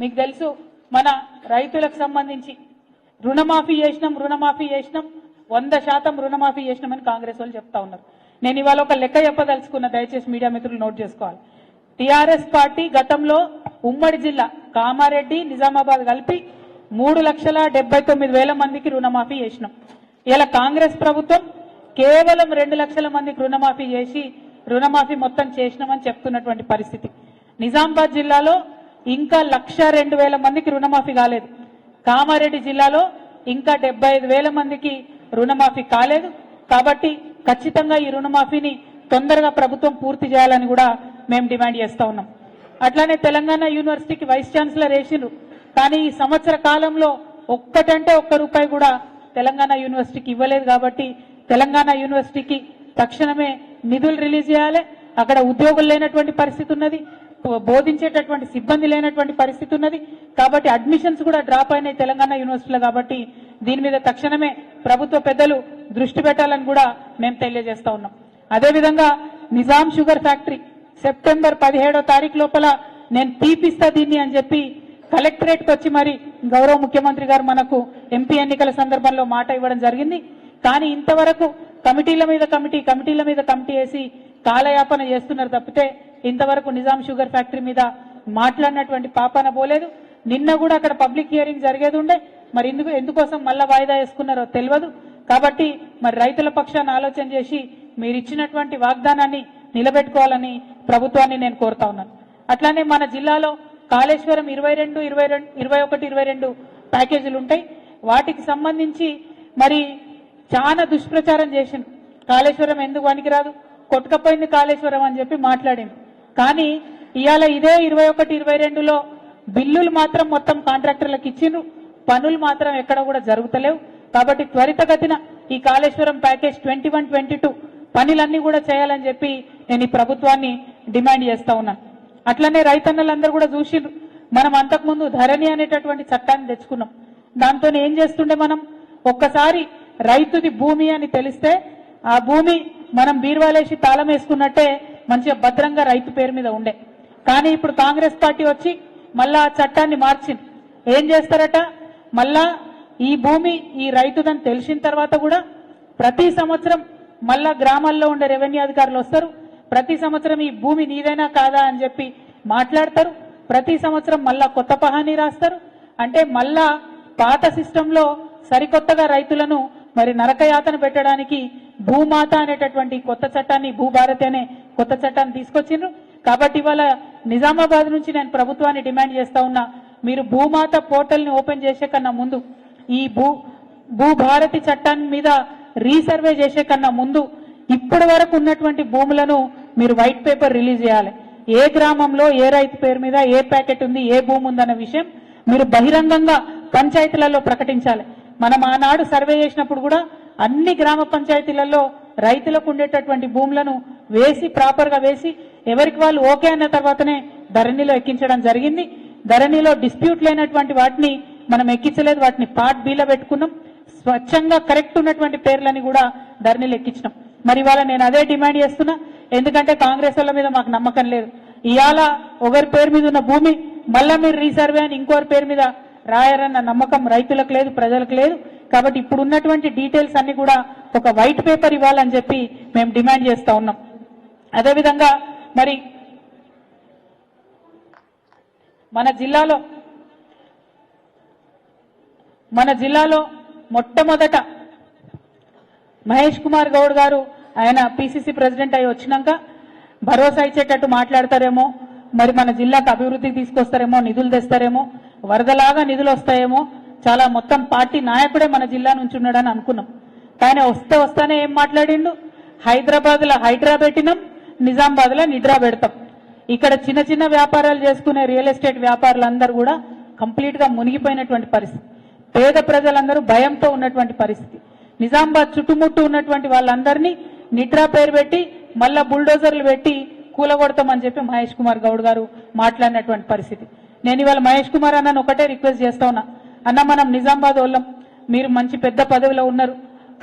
మీకు తెలుసు మన రైతులకు సంబంధించి రుణమాఫీ చేసినాం 100% రుణమాఫీ చేసినామని కాంగ్రెస్ వాళ్ళు చెప్తా ఉన్నారు. నేను ఇవాళ ఒక లెక్క చెప్పదలుచుకున్న, దయచేసి మీడియా మిత్రులు నోట్ చేసుకోవాలి. టీఆర్ఎస్ పార్టీ గతంలో ఉమ్మడి జిల్లా కామారెడ్డి నిజామాబాద్ కలిపి 3,79,000 మందికి రుణమాఫీ చేసినాం. ఇలా కాంగ్రెస్ ప్రభుత్వం కేవలం 2 లక్షల మందికి రుణమాఫీ చేసి రుణమాఫీ మొత్తం చేసినామని చెప్తున్నటువంటి పరిస్థితి. నిజామాబాద్ జిల్లాలో ఇంకా 1,02,000 మందికి రుణమాఫీ కాలేదు. కామారెడ్డి జిల్లాలో ఇంకా 75,000 మందికి రుణమాఫీ కాలేదు. కాబట్టి ఖచ్చితంగా ఈ రుణమాఫీని తొందరగా ప్రభుత్వం పూర్తి చేయాలని కూడా మేము డిమాండ్ చేస్తా ఉన్నాం. అట్లానే తెలంగాణ యూనివర్సిటీకి వైస్ ఛాన్సలర్ వేసిండ్రు, కానీ ఈ సంవత్సర కాలంలో ఒక్కటంటే ఒక్క రూపాయి కూడా తెలంగాణ యూనివర్సిటీకి ఇవ్వలేదు. కాబట్టి తెలంగాణ యూనివర్సిటీకి తక్షణమే నిధులు రిలీజ్ చేయాలి. అక్కడ ఉద్యోగులు లేనటువంటి పరిస్థితి ఉన్నది, బోధించేటటువంటి సిబ్బంది లేనటువంటి పరిస్థితి ఉన్నది. కాబట్టి అడ్మిషన్స్ కూడా డ్రాప్ అయినాయి తెలంగాణ యూనివర్సిటీలో. కాబట్టి దీని మీద తక్షణమే ప్రభుత్వ పెద్దలు దృష్టి పెట్టాలని కూడా మేము తెలియజేస్తా ఉన్నాం. అదేవిధంగా నిజాం షుగర్ ఫ్యాక్టరీ సెప్టెంబర్ 17వ తారీఖు లోపల నేను తీపిస్తా దీన్ని అని చెప్పి కలెక్టరేట్కి వచ్చి మరి గౌరవ ముఖ్యమంత్రి గారు మనకు ఎంపీ ఎన్నికల సందర్భంలో మాట ఇవ్వడం జరిగింది. కానీ ఇంతవరకు కమిటీల మీద కమిటీ వేసి కాలయాపన చేస్తున్నారు తప్పితే ఇంతవరకు నిజాం షుగర్ ఫ్యాక్టరీ మీద మాట్లాడినటువంటి పాపాన పోలేదు. నిన్న కూడా అక్కడ పబ్లిక్ హియరింగ్ జరిగేది ఉండే, మరి ఎందుకోసం మళ్ళా వాయిదా వేసుకున్నారో తెలియదు. కాబట్టి మరి రైతుల పక్షాన్ని ఆలోచన చేసి మీరు ఇచ్చినటువంటి వాగ్దానాన్ని నిలబెట్టుకోవాలని ప్రభుత్వాన్ని నేను కోరుతా ఉన్నాను. అట్లానే మన జిల్లాలో కాళేశ్వరం 22, 21, 22 ప్యాకేజీలు ఉంటాయి. వాటికి సంబంధించి మరి చాలా దుష్ప్రచారం చేసింది. కాళేశ్వరం ఎందుకు పనికిరాదు, కొట్టుకపోయింది కాళేశ్వరం అని చెప్పి మాట్లాడింది. కానీ ఇవాళ ఇదే 21, 22లో బిల్లులు మాత్రం మొత్తం కాంట్రాక్టర్లకు ఇచ్చిండ్రు, పనులు మాత్రం ఎక్కడ కూడా జరుగుతలేవు. కాబట్టి త్వరితగతిన ఈ కాళేశ్వరం ప్యాకేజ్ 21, 22 పనులన్నీ కూడా చేయాలని చెప్పి నేను ఈ ప్రభుత్వాన్ని డిమాండ్ చేస్తా ఉన్నాను. అట్లనే రైతన్నలందరూ కూడా చూసిండ్రు, మనం అంతకుముందు ధరణి అనేటటువంటి చట్టాన్ని తెచ్చుకున్నాం. దాంతో ఏం చేస్తుండే, మనం ఒక్కసారి రైతుది భూమి అని తెలిస్తే ఆ భూమి మనం బీర్వాలేసి తాళం వేసుకున్నట్టే మంచిగా భద్రంగా రైతు పేరు మీద ఉండే. కానీ ఇప్పుడు కాంగ్రెస్ పార్టీ వచ్చి మళ్ళా ఆ చట్టాన్ని మార్చింది. ఏం చేస్తారట, మళ్ళా ఈ భూమి ఈ రైతుదని తెలిసిన తర్వాత కూడా ప్రతి సంవత్సరం మళ్ళా గ్రామాల్లో ఉండే రెవెన్యూ అధికారులు వస్తారు, ప్రతి సంవత్సరం ఈ భూమి నీదైనా కాదా అని చెప్పి మాట్లాడతారు, ప్రతి సంవత్సరం మళ్ళా కొత్త పహానీ రాస్తారు. అంటే మళ్ళా పాత సిస్టంలో సరికొత్తగా రైతులను మరి నరకయాతన పెట్టడానికి భూమాత అనేటటువంటి కొత్త చట్టాన్ని, భూభారతి అనే కొత్త చట్టాన్ని తీసుకొచ్చిండ్రు. కాబట్టి ఇవాళ నిజామాబాద్ నుంచి నేను ప్రభుత్వాన్ని డిమాండ్ చేస్తా ఉన్నా, మీరు భూమాత పోర్టల్ని ఓపెన్ చేసే కన్నా ముందు, ఈ భూభారతి చట్టాన్ని మీద రీసర్వే చేసే కన్నా ముందు ఇప్పటి వరకు ఉన్నటువంటి భూములను మీరు వైట్ పేపర్ రిలీజ్ చేయాలి. ఏ గ్రామంలో ఏ రైతు పేరు మీద ఏ ప్యాకెట్ ఉంది, ఏ భూమి ఉందన్న విషయం మీరు బహిరంగంగా పంచాయతీలలో ప్రకటించాలి. మనం ఆనాడు సర్వే చేసినప్పుడు కూడా అన్ని గ్రామ పంచాయతీలలో రైతులకు ఉండేటటువంటి భూములను వేసి ప్రాపర్గా వేసి ఎవరికి వాళ్ళు ఓకే అన్న తర్వాతనే ధరణిలో ఎక్కించడం జరిగింది. ధరణిలో డిస్ప్యూట్ లేనటువంటి వాటిని మనం ఎక్కించలేదు, వాటిని పార్ట్ బిలో పెట్టుకున్నాం. స్వచ్ఛంగా కరెక్ట్ ఉన్నటువంటి పేర్లని కూడా ధరణిలో ఎక్కించినాం. మరి ఇవాళ నేను అదే డిమాండ్ చేస్తున్నా, ఎందుకంటే కాంగ్రెస్ వాళ్ళ మీద మాకు నమ్మకం లేదు. ఇవాళ ఒకరి పేరు మీద ఉన్న భూమి మళ్ళా మీరు రీసర్వే అని ఇంకోరి పేరు మీద రాయారన్న నమ్మకం రైతులకు లేదు, ప్రజలకు లేదు. కాబట్టి ఇప్పుడు ఉన్నటువంటి డీటెయిల్స్ అన్ని కూడా ఒక వైట్ పేపర్ ఇవ్వాలని చెప్పి మేము డిమాండ్ చేస్తా ఉన్నాం. అదేవిధంగా మరి మన జిల్లాలో మొట్టమొదట మహేష్ కుమార్ గౌడ్ గారు ఆయన పిసిసి ప్రెసిడెంట్ అయి వచ్చినాక భరోసా ఇచ్చేటట్టు మాట్లాడతారేమో, మరి మన జిల్లాకు అభివృద్ధికి తీసుకొస్తారేమో, నిధులు తెస్తారేమో, వరదలాగా నిధులు వస్తాయేమో, చాలా మొత్తం పార్టీ నాయకుడే మన జిల్లా నుంచి ఉన్నాడని అనుకున్నాం. కానీ వస్తానే ఏం మాట్లాడిండు, హైదరాబాద్లో హైడ్రా పెట్టినాం, నిజామాబాద్లో నిడ్రా పెడతాం. ఇక్కడ చిన్న చిన్న వ్యాపారాలు చేసుకునే రియల్ ఎస్టేట్ వ్యాపారులందరూ కూడా కంప్లీట్ గా మునిగిపోయినటువంటి పరిస్థితి, పేద ప్రజలందరూ భయంతో ఉన్నటువంటి పరిస్థితి. నిజామాబాద్ చుట్టుముట్టు ఉన్నటువంటి వాళ్ళందరినీ నిడ్రా పేరు పెట్టి మళ్ళా బుల్డోజర్లు పెట్టి కూలగొడతామని చెప్పి మహేష్ కుమార్ గౌడ్ గారు మాట్లాడినటువంటి పరిస్థితి. నేను ఇవాళ మహేష్ కుమార్ అన్నను ఒకటే రిక్వెస్ట్ చేస్తా ఉన్నా, అన్న మనం నిజామాబాద్ వాళ్ళం, మీరు మంచి పెద్ద పదవిలో ఉన్నారు,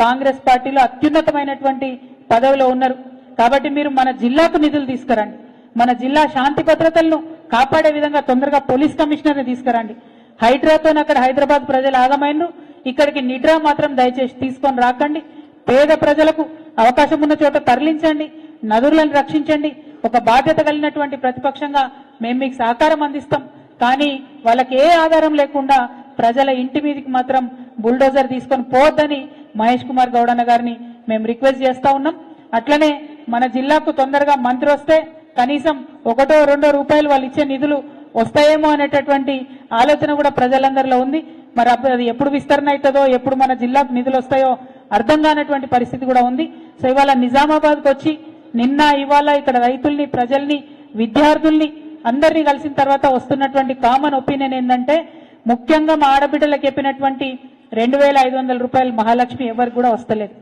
కాంగ్రెస్ పార్టీలో అత్యున్నతమైనటువంటి పదవిలో ఉన్నారు. కాబట్టి మీరు మన జిల్లాకు నిధులు తీసుకురండి, మన జిల్లా శాంతి భద్రతలను కాపాడే విధంగా తొందరగా పోలీస్ కమిషనర్ని తీసుకురండి. హైడ్రాతో అక్కడ హైదరాబాద్ ప్రజలు ఆగమైనరు, ఇక్కడికి నిడ్రా మాత్రం దయచేసి తీసుకొని రాకండి. పేద ప్రజలకు అవకాశం ఉన్న చోట తరలించండి, నదులను రక్షించండి. ఒక బాధ్యత కలిగినటువంటి ప్రతిపక్షంగా మేము మీకు సహకారం అందిస్తాం. కానీ వాళ్ళకి ఏ ఆధారం లేకుండా ప్రజల ఇంటి మీదకి మాత్రం బుల్డోజర్ తీసుకొని పోవద్దని మహేష్ కుమార్ గౌడ్ అన్న గారిని మేము రిక్వెస్ట్ చేస్తా ఉన్నాం. అట్లనే మన జిల్లాకు తొందరగా మంత్రి వస్తే కనీసం 1-2 రూపాయలు వాళ్ళు ఇచ్చే నిధులు వస్తాయేమో అనేటటువంటి ఆలోచన కూడా ప్రజలందరిలో ఉంది. మరి అది ఎప్పుడు విస్తరణ అవుతుందో, ఎప్పుడు మన జిల్లాకు నిధులు వస్తాయో అర్థం కానటువంటి పరిస్థితి కూడా ఉంది. సో ఇవాళ నిజామాబాద్కి వచ్చి నిన్న ఇవాళ ఇక్కడ రైతుల్ని, ప్రజల్ని, విద్యార్థుల్ని అందరినీ కలిసిన తర్వాత వస్తున్నటువంటి కామన్ ఒపీనియన్ ఏంటంటే, ముఖ్యంగా మా ఆడబిడ్డలకు చెప్పినటువంటి 2500 రూపాయలు మహాలక్ష్మి ఎవరికి కూడా వస్తలేదు.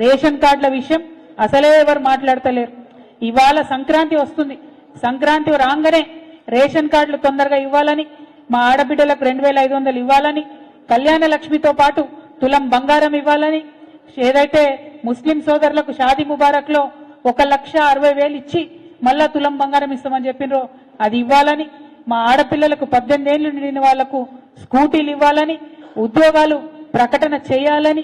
రేషన్ కార్డుల విషయం అసలే ఎవరు మాట్లాడతలేరు. ఇవాళ సంక్రాంతి వస్తుంది, సంక్రాంతి రాగానే రేషన్ కార్డులు తొందరగా ఇవ్వాలని, మా ఆడబిడ్డలకు 2500 ఇవ్వాలని, కళ్యాణ లక్ష్మితో పాటు తులం బంగారం ఇవ్వాలని, ఏదైతే ముస్లిం సోదరులకు షాదీ ముబారక్ లో 1,60,000 ఇచ్చి మళ్ళా తులం బంగారం ఇస్తామని చెప్పినరో అది ఇవ్వాలని, మా ఆడపిల్లలకు 18 ఏళ్లు నిండిన వాళ్లకు స్కూటీలు ఇవ్వాలని, ఉద్యోగాలు ప్రకటన చేయాలని,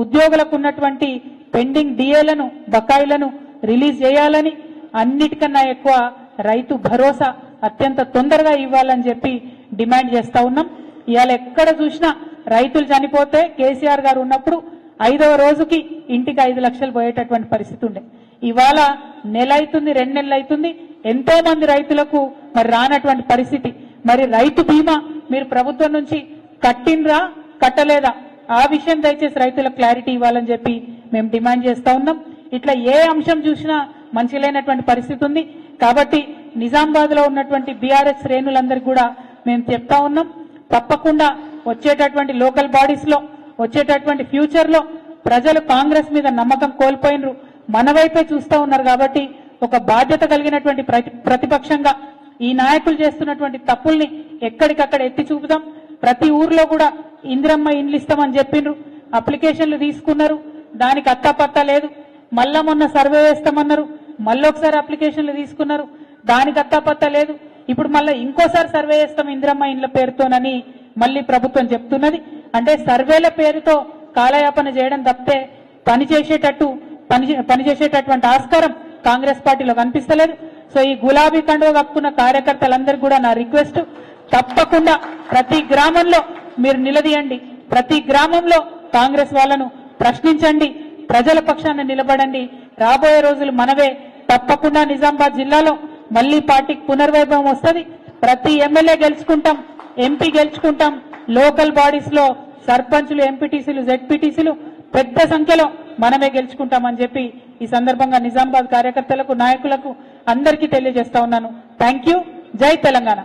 ఉద్యోగులకు ఉన్నటువంటి పెండింగ్ డిఏలను, బకాయిలను రిలీజ్ చేయాలని, అన్నిటికన్నా ఎక్కువ రైతు భరోసా అత్యంత తొందరగా ఇవ్వాలని చెప్పి డిమాండ్ చేస్తా ఉన్నాం. ఇవాళ ఎక్కడ చూసినా రైతులు చనిపోతే కేసీఆర్ గారు ఉన్నప్పుడు 5వ రోజుకి ఇంటికి 5 లక్షలు పోయేటటువంటి పరిస్థితి ఉండే. ఇవాళ నెల అవుతుంది, 2 నెలలు అవుతుంది, ఎంతో మంది రైతులకు మరి రానటువంటి పరిస్థితి. మరి రైతు బీమా మీరు ప్రభుత్వం నుంచి కట్టినరా కట్టలేదా ఆ విషయం దయచేసి రైతులకు క్లారిటీ ఇవ్వాలని చెప్పి మేము డిమాండ్ చేస్తా ఉన్నాం. ఇట్లా ఏ అంశం చూసినా మంచి లేనటువంటి పరిస్థితి ఉంది. కాబట్టి నిజామాబాద్ లో ఉన్నటువంటి బీఆర్ఎస్ శ్రేణులందరికీ కూడా మేము చెప్తా ఉన్నాం, తప్పకుండా వచ్చేటటువంటి లోకల్ బాడీస్ లో, వచ్చేటటువంటి ఫ్యూచర్ లో ప్రజలు కాంగ్రెస్ మీద నమ్మకం కోల్పోయినరు, మన వైపే చూస్తా ఉన్నారు. కాబట్టి ఒక బాధ్యత కలిగినటువంటి ప్రతిపక్షంగా ఈ నాయకులు చేస్తున్నటువంటి తప్పుల్ని ఎక్కడికక్కడ ఎత్తి చూపుదాం. ప్రతి ఊర్లో కూడా ఇందిరమ్మ ఇండ్లు ఇస్తామని చెప్పిండ్రు, అప్లికేషన్లు తీసుకున్నారు, దానికి అత్తాపత్తా లేదు. మళ్ళా మొన్న సర్వే వేస్తామన్నారు, మళ్ళొకసారి అప్లికేషన్లు తీసుకున్నారు, దానికి అత్తాపత్తా లేదు. ఇప్పుడు మళ్ళీ ఇంకోసారి సర్వే చేస్తాం ఇందిరమ్మ ఇండ్ల పేరుతోనని మళ్ళీ ప్రభుత్వం చెప్తున్నది. అంటే సర్వేల పేరుతో కాలయాపన చేయడం తప్పితే పనిచేసేటటువంటి ఆస్కారం కాంగ్రెస్ పార్టీలో కనిపిస్తలేదు. సో ఈ గులాబీ కండువ కప్పుకున్న కార్యకర్తలందరికీ కూడా నా రిక్వెస్ట్, తప్పకుండా ప్రతి గ్రామంలో మీరు నిలదీయండి, ప్రతి గ్రామంలో కాంగ్రెస్ వాళ్ళను ప్రశ్నించండి, ప్రజల పక్షాన నిలబడండి. రాబోయే రోజులు మనవే. తప్పకుండా నిజామాబాద్ జిల్లాలో మళ్లీ పార్టీకి పునర్వైభవం వస్తుంది. ప్రతి ఎమ్మెల్యే గెలుచుకుంటాం, ఎంపీ గెలుచుకుంటాం, లోకల్ బాడీస్ లో సర్పంచులు, ఎంపీటీసీలు, జెడ్పీటీసీలు పెద్ద సంఖ్యలో మనమే గెలుచుకుంటామని చెప్పి ఈ సందర్భంగా నిజామాబాద్ కార్యకర్తలకు, నాయకులకు అందరికీ తెలియజేస్తా ఉన్నాను. Thank you. జై తెలంగాణ.